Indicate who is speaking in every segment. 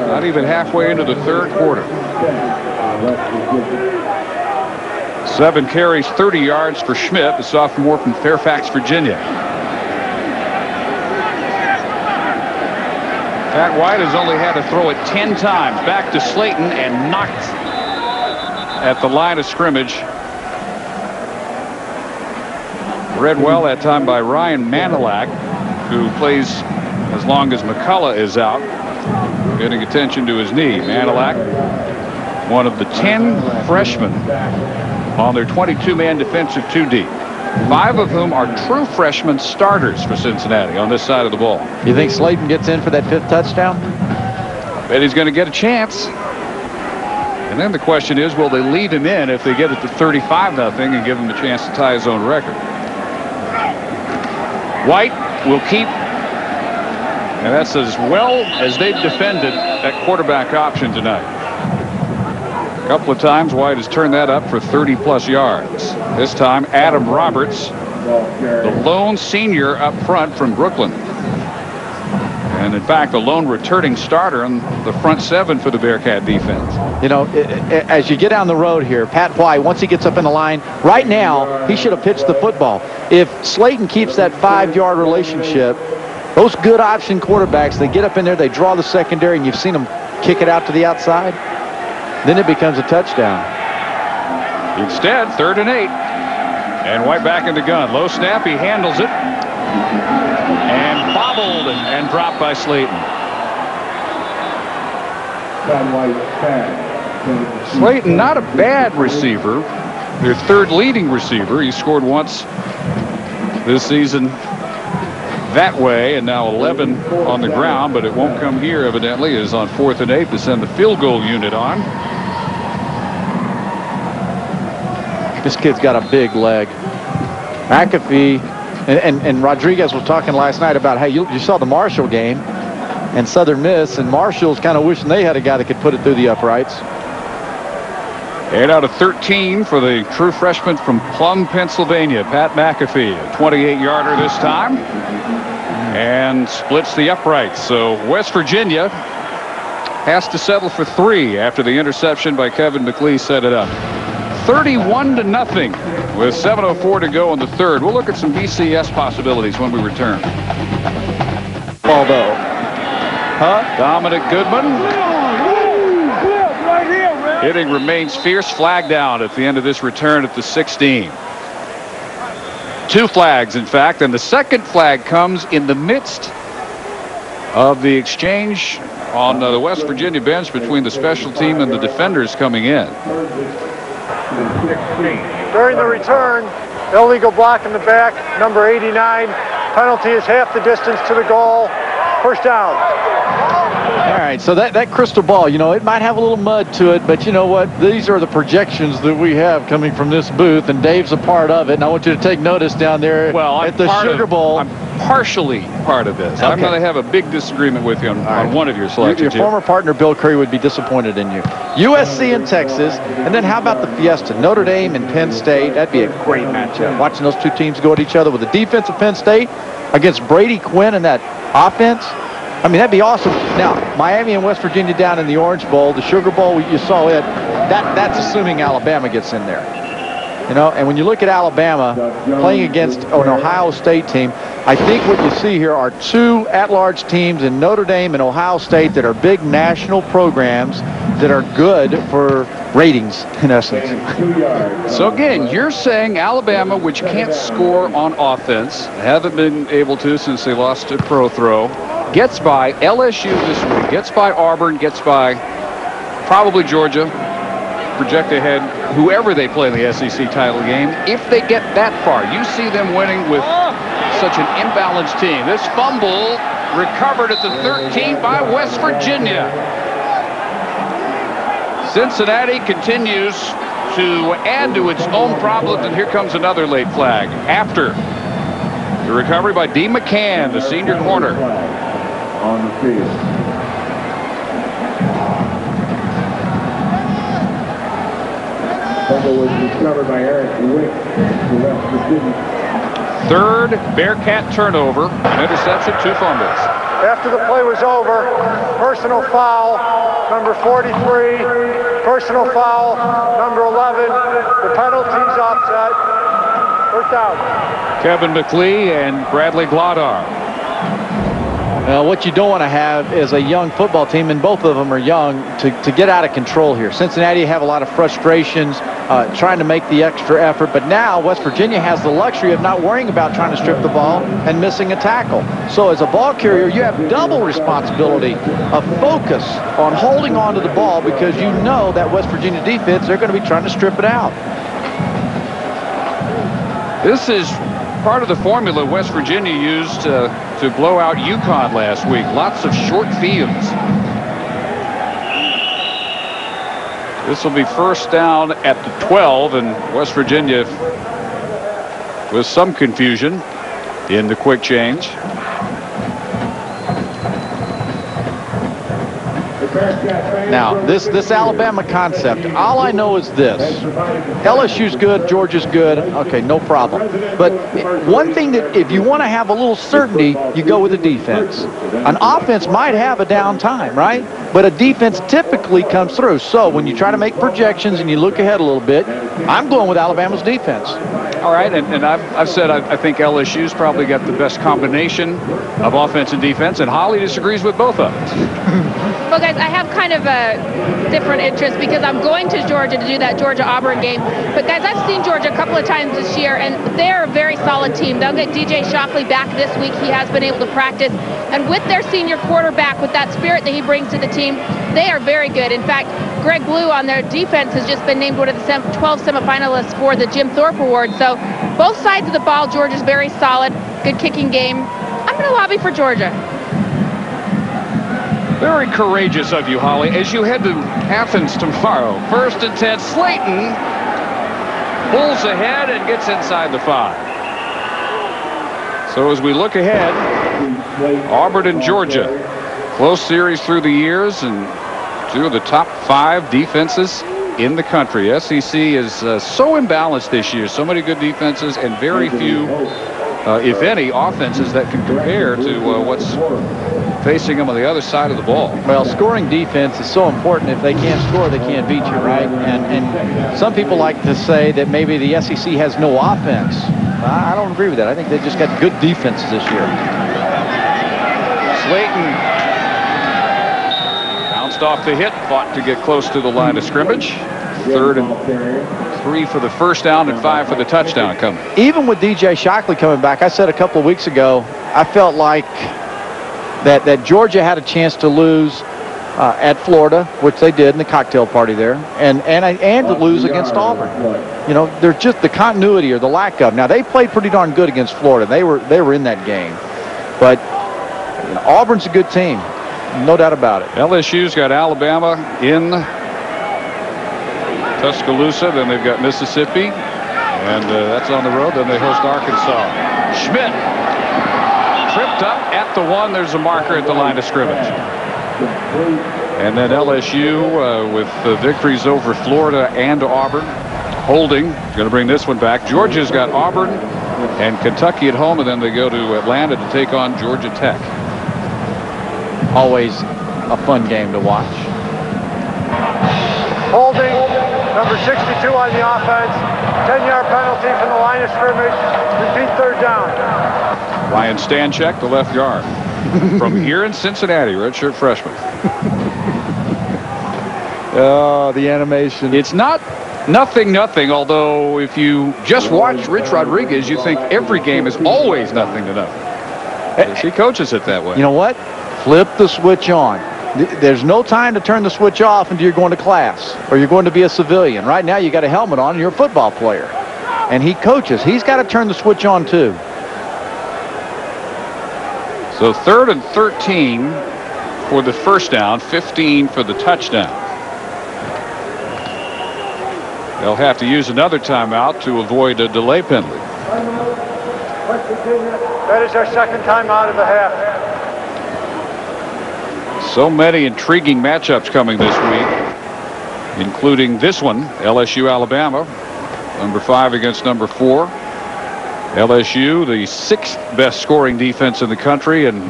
Speaker 1: Not even halfway into the third quarter. 7 carries, 30 yards for Schmidt, the sophomore from Fairfax, Virginia. Pat White has only had to throw it 10 times. Back to Slayton and knocked at the line of scrimmage. Read well that time by Ryan Manilak, who plays as long as McCullough is out, getting attention to his knee. Manilak, one of the 10 freshmen on their 22-man defensive 2D. 5 of whom are true freshman starters for Cincinnati on this side of the ball.
Speaker 2: You think Slayton gets in for that 5th touchdown?
Speaker 1: Bet he's going to get a chance. And then the question is, will they leave him in if they get it to 35-0 and give him a chance to tie his own record? White will keep, and that's as well as they've defended that quarterback option tonight. A couple of times White has turned that up for 30-plus yards. This time Adam Roberts, the lone senior up front from Brooklyn. And in fact, the lone returning starter in the front 7 for the Bearcat defense.
Speaker 2: You know, as you get down the road here, Pat White, once he gets up in the line, right now, he should have pitched the football. If Slayton keeps that 5-yard relationship, those good option quarterbacks, they get up in there, they draw the secondary, and you've seen them kick it out to the outside, then it becomes a touchdown.
Speaker 1: Instead, 3rd and 8. And White back in the gun. Low snap, he handles it. And bobbled and dropped by Slayton. Slayton, not a bad receiver. Their 3rd leading receiver. He scored once this season that way, and now 11 on the ground, but it won't come here evidently. It is on 4th and 8 to send the field goal unit on.
Speaker 2: This kid's got a big leg. McAfee and Rodriguez were talking last night about how you saw the Marshall game and Southern Miss, and Marshall's kind of wishing they had a guy that could put it through the uprights.
Speaker 1: 8 out of 13 for the true freshman from Plum, Pennsylvania, Pat McAfee. A 28-yarder this time, and splits the uprights. So West Virginia has to settle for 3 after the interception by Kevin McLeese set it up. 31-0 with 7:04 to go in the 3rd. We'll look at some BCS possibilities when we return.
Speaker 2: Although,
Speaker 1: Dominic Goodman. Hitting remains fierce. Flag down at the end of this return at the 16. 2 flags, in fact, and the second flag comes in the midst of the exchange on the West Virginia bench between the special team and the defenders coming in.
Speaker 3: During the return, illegal block in the back, number 89. Penalty is half the distance to the goal. First down.
Speaker 2: all right, so that crystal ball, you know, it might have a little mud to it, but you know what? These are the projections that we have coming from this booth, and Dave's a part of it. And I want you to take notice down there at the Sugar Bowl.
Speaker 1: I'm partially part of this. Okay. I'm going to have a big disagreement with you on one of your selections.
Speaker 2: Your former partner, Bill Curry, would be disappointed in you. USC and Texas, and then how about the Fiesta? Notre Dame and Penn State. That'd be a great matchup. Watching those two teams go at each other with the defense of Penn State against Brady Quinn and that offense. I mean, that'd be awesome. Now, Miami and West Virginia down in the Orange Bowl, the Sugar Bowl, you saw it. That's assuming Alabama gets in there. You know, and when you look at Alabama playing against an Ohio State team, I think what you see here are two at-large teams in Notre Dame and Ohio State that are big national programs that are good for ratings, in essence.
Speaker 1: So again, you're saying Alabama, which can't score on offense, haven't been able to since they lost to Pro Throw, gets by LSU this week, gets by Auburn, gets by probably Georgia, project ahead whoever they play in the SEC title game. If they get that far, you see them winning with such an imbalanced team. This fumble recovered at the 13 by West Virginia. Cincinnati continues to add to its own problems, and here comes another late flag after the recovery by D. McCann, the senior corner.
Speaker 4: On the field. Fumble was recovered by Eric Wick to West Virginia.
Speaker 1: Third Bearcat turnover, an interception, 2 fumbles.
Speaker 3: After the play was over, personal foul, number 43, personal foul, number 11. The penalty's offset. First down.
Speaker 1: Kevin McLee and Bradley Glodar.
Speaker 2: What you don't want to have is a young football team, and both of them are young, to get out of control here. Cincinnati have a lot of frustrations trying to make the extra effort, but now West Virginia has the luxury of not worrying about trying to strip the ball and missing a tackle. So as a ball carrier, you have double responsibility of focus on holding on to the ball, because you know that West Virginia defense, they're going to be trying to strip it out.
Speaker 1: This is part of the formula West Virginia used to blow out UConn last week. Lots of short fields. This will be first down at the 12, and West Virginia with some confusion in the quick change.
Speaker 2: Now, this Alabama concept, all I know is this. LSU's good, Georgia's good, okay, no problem. But one thing that, if you want to have a little certainty, you go with the defense. An offense might have a down time, right? But a defense typically comes through. So when you try to make projections and you look ahead a little bit, I'm going with Alabama's defense.
Speaker 1: All right, and I've said I think LSU's probably got the best combination of offense and defense, and Holly disagrees with both of us.
Speaker 5: Well, guys, I have kind of a different interest because I'm going to Georgia to do that Georgia-Auburn game. But, guys, I've seen Georgia a couple of times this year, and they're a very solid team. They'll get DJ Shockley back this week. He has been able to practice. And with their senior quarterback, with that spirit that he brings to the team, they are very good. In fact, Greg Blue on their defense has just been named one of the 12 semifinalists for the Jim Thorpe Award. So both sides of the ball, Georgia's very solid, good kicking game. I'm going to lobby for Georgia.
Speaker 1: Very courageous of you, Holly. As you head to Athens tomorrow, 1st and 10, Slayton pulls ahead and gets inside the 5. So as we look ahead, Auburn and Georgia, close series through the years, and two of the top 5 defenses in the country. SEC is so imbalanced this year. So many good defenses and very few, if any, offenses that can compare to what's facing them on the other side of the ball.
Speaker 2: Well, scoring defense is so important. If they can't score, they can't beat you, right? And some people like to say that maybe the SEC has no offense. I don't agree with that. I think they just got good defenses this year.
Speaker 1: Slayton bounced off the hit, fought to get close to the line of scrimmage. 3rd and 3 for the first down and 5 for the touchdown coming.
Speaker 2: Even with DJ Shockley coming back, I said a couple of weeks ago, I felt like that Georgia had a chance to lose at Florida, which they did in the cocktail party there, and to lose against Auburn. You know, there's just the continuity or the lack of. Now, they played pretty darn good against Florida. They were in that game. But you know, Auburn's a good team, no doubt about it.
Speaker 1: LSU's got Alabama in Tuscaloosa. Then they've got Mississippi, and that's on the road. Then they host Arkansas. Schmidt tripped up at the 1. There's a marker at the line of scrimmage. And then LSU with victories over Florida and Auburn. Holding going to bring this one back. Georgia's got Auburn and Kentucky at home, and then they go to Atlanta to take on Georgia Tech.
Speaker 2: Always a fun game to watch.
Speaker 3: Holding, number 62 on the offense. 10-yard penalty from the line of scrimmage. Repeat 3rd down.
Speaker 1: Ryan Stanchek, the left guard. From here in Cincinnati, redshirt freshman.
Speaker 2: Oh, the animation.
Speaker 1: It's not nothing, although if you just watch Rich Rodriguez, you think every game is always nothing to nothing. He coaches it that way.
Speaker 2: You know what? Flip the switch on. There's no time to turn the switch off until you're going to class or you're going to be a civilian. Right now, you got a helmet on and you're a football player. And he coaches. He's got to turn the switch on, too.
Speaker 1: So 3rd and 13 for the first down, 15 for the touchdown. They'll have to use another timeout to avoid a delay penalty.
Speaker 3: That is our 2nd timeout of the half.
Speaker 1: So many intriguing matchups coming this week, including this one, LSU Alabama, number 5 against number 4. LSU, the 6th best scoring defense in the country, and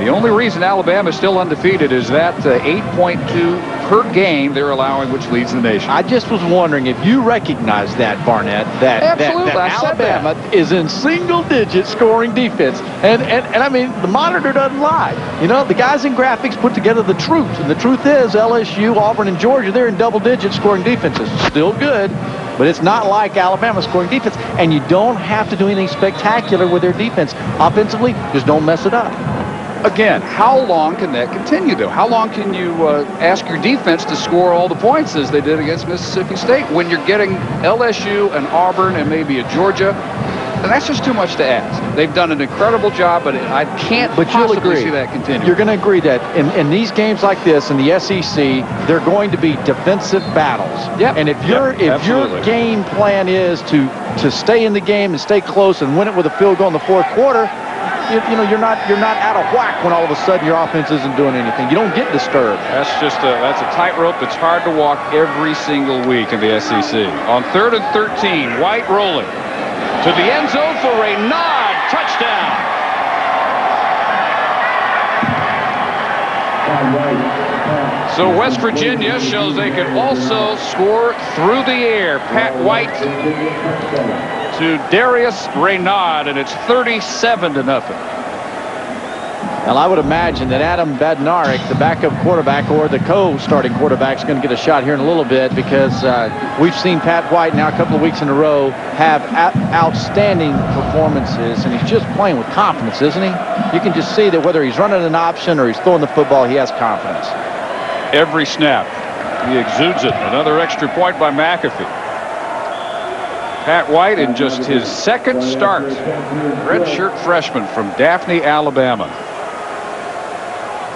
Speaker 1: The only reason Alabama is still undefeated is that 8.2 per game they're allowing, which leads the nation.
Speaker 2: I just was wondering if you recognize that, Barnett, that Alabama is in single-digit scoring defense. And I mean, the monitor doesn't lie. You know, the guys in graphics put together the truth. And the truth is LSU, Auburn, and Georgia, they're in double-digit scoring defenses. Still good, but it's not like Alabama scoring defense. And you don't have to do anything spectacular with their defense. Offensively, just don't mess it up.
Speaker 1: Again, how long can that continue, though? How long can you ask your defense to score all the points as they did against Mississippi State when you're getting LSU and Auburn and maybe a Georgia? And that's just too much to ask. They've done an incredible job, but I can't possibly see that continue.
Speaker 2: You're going to agree that in these games like this in the SEC, they're going to be defensive battles.
Speaker 1: Yep.
Speaker 2: And if your game plan is to stay in the game and stay close and win it with a field goal in the fourth quarter, you know, you're not out of whack when all of a sudden your offense isn't doing anything. You don't get disturbed.
Speaker 1: That's a tightrope that's hard to walk every single week in the SEC. On 3rd and 13, White rolling to the end zone for Reynard. Touchdown. So West Virginia shows they can also score through the air. Pat White to Darius Reynard, and it's 37-0.
Speaker 2: Well, I would imagine that Adam Badnarik, the backup quarterback or the co-starting quarterback, is going to get a shot here in a little bit because we've seen Pat White now a couple of weeks in a row have outstanding performances, and he's just playing with confidence, isn't he? You can just see that whether he's running an option or he's throwing the football, he has confidence.
Speaker 1: Every snap, he exudes it. Another extra point by McAfee. Pat White in just his second start. Redshirt freshman from Daphne, Alabama.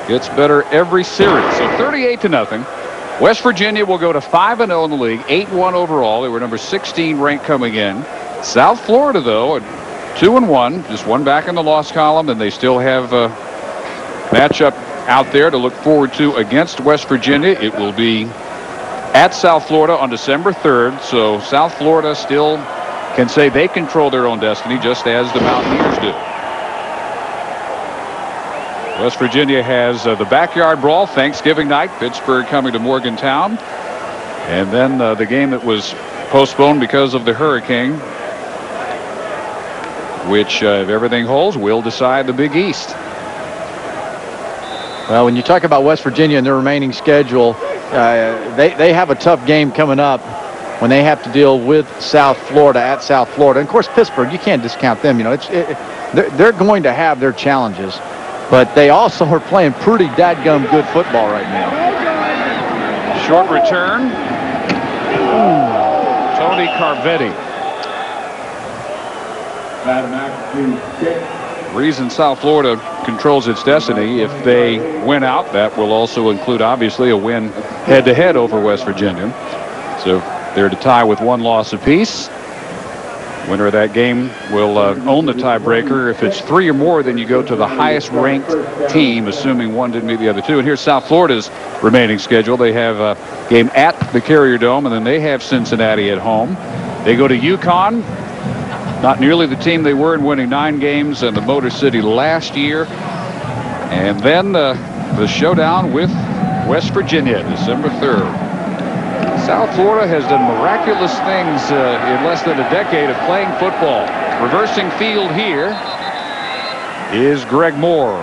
Speaker 1: Gets better every series. So 38-0. West Virginia will go to 5-0 in the league, 8-1 overall. They were number 16 ranked coming in. South Florida, though, at 2-1, just one back in the loss column, and they still have a matchup out there to look forward to against West Virginia. It will be at South Florida on December 3rd. So South Florida still can say they control their own destiny, just as the Mountaineers do. West Virginia has the backyard brawl Thanksgiving night. Pittsburgh coming to Morgantown. And then the game that was postponed because of the hurricane, which, if everything holds, will decide the Big East.
Speaker 2: Well, when you talk about West Virginia and their remaining schedule, they have a tough game coming up when they have to deal with South Florida at South Florida. And, of course, Pittsburgh, you can't discount them. You know, they're going to have their challenges. But they also are playing pretty dadgum good football right now.
Speaker 1: Short return. Tony Carvetti. Reason South Florida controls its destiny. If they win out, that will also include, obviously, a win head-to-head over West Virginia. So they're to tie with one loss apiece. Winner of that game will own the tiebreaker. If it's 3 or more, then you go to the highest ranked team, assuming one didn't meet the other two. And here's South Florida's remaining schedule. They have a game at the Carrier Dome, and then they have Cincinnati at home. They go to UConn. Not nearly the team they were in winning 9 games in the Motor City last year. And then the showdown with West Virginia, December 3rd. South Florida has done miraculous things in less than a decade of playing football. Reversing field here is Greg Moore.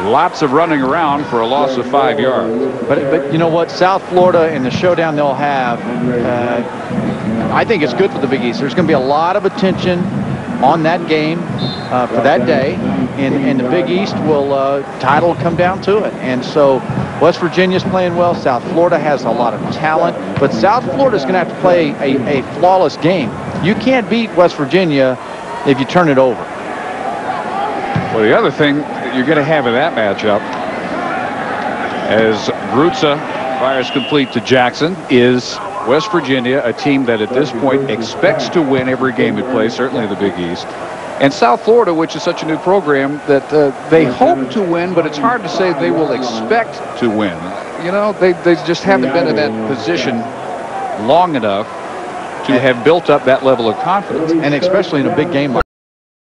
Speaker 1: Lots of running around for a loss of 5 yards.
Speaker 2: But you know what? South Florida and the showdown they'll have, I think it's good for the Big East. There's going to be a lot of attention on that game for that day. And the Big East title will come down to it. And so West Virginia's playing well. South Florida has a lot of talent. But South Florida's going to have to play a flawless game. You can't beat West Virginia if you turn it over.
Speaker 1: Well, the other thing you're going to have in that matchup, as Grutza fires complete to Jackson, is West Virginia, a team that at this point expects to win every game it plays, certainly the Big East. And South Florida, which is such a new program that they hope to win, but it's hard to say they will expect to win. You know, they just haven't been in that position long enough to have built up that level of confidence.
Speaker 2: And especially in a big game like